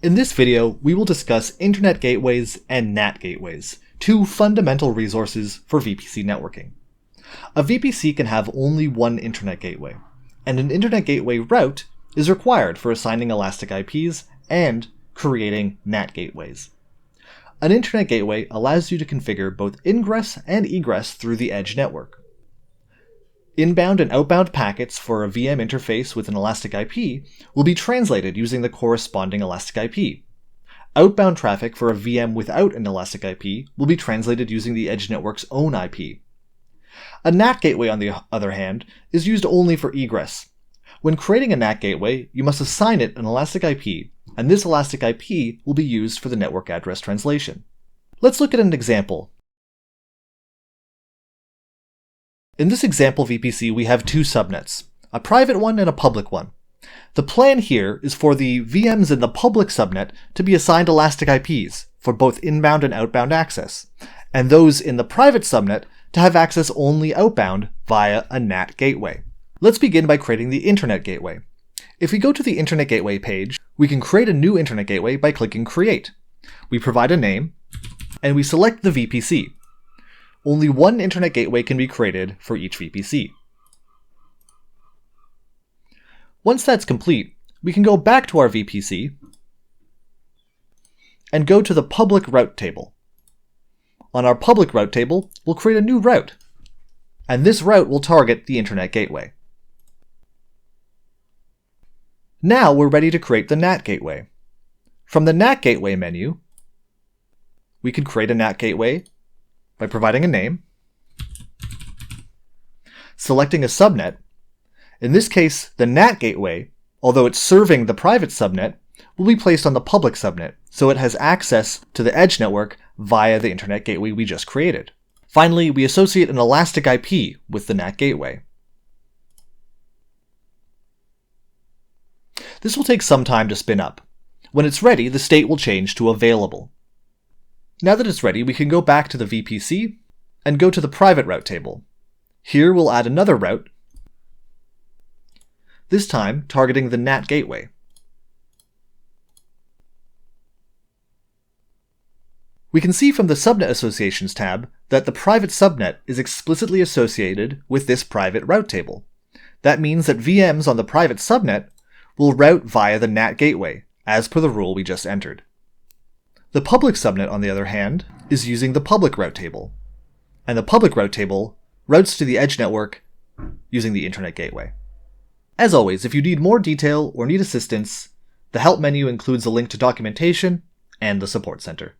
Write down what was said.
In this video, we will discuss Internet Gateways and NAT Gateways, two fundamental resources for VPC networking. A VPC can have only one Internet Gateway, and an Internet Gateway route is required for assigning elastic IPs and creating NAT Gateways. An Internet Gateway allows you to configure both ingress and egress through the edge network. Inbound and outbound packets for a VM interface with an elastic IP will be translated using the corresponding elastic IP. Outbound traffic for a VM without an elastic IP will be translated using the edge network's own IP. A NAT gateway, on the other hand, is used only for egress. When creating a NAT gateway, you must assign it an elastic IP, and this elastic IP will be used for the network address translation. Let's look at an example. In this example VPC, we have two subnets, a private one and a public one. The plan here is for the VMs in the public subnet to be assigned elastic IPs for both inbound and outbound access, and those in the private subnet to have access only outbound via a NAT gateway. Let's begin by creating the Internet Gateway. If we go to the Internet Gateway page, we can create a new Internet Gateway by clicking Create. We provide a name, and we select the VPC. Only one Internet Gateway can be created for each VPC. Once that's complete, we can go back to our VPC and go to the public route table. On our public route table, we'll create a new route, and this route will target the Internet Gateway. Now we're ready to create the NAT Gateway. From the NAT Gateway menu, we can create a NAT Gateway by providing a name, selecting a subnet. In this case, the NAT gateway, although it's serving the private subnet, will be placed on the public subnet, so it has access to the edge network via the Internet Gateway we just created. Finally, we associate an elastic IP with the NAT gateway. This will take some time to spin up. When it's ready, the state will change to available. Now that it's ready, we can go back to the VPC and go to the private route table. Here we'll add another route, this time targeting the NAT gateway. We can see from the Subnet Associations tab that the private subnet is explicitly associated with this private route table. That means that VMs on the private subnet will route via the NAT gateway, as per the rule we just entered. The public subnet, on the other hand, is using the public route table, and the public route table routes to the edge network using the Internet Gateway. As always, if you need more detail or need assistance, the Help menu includes a link to documentation and the Support Center.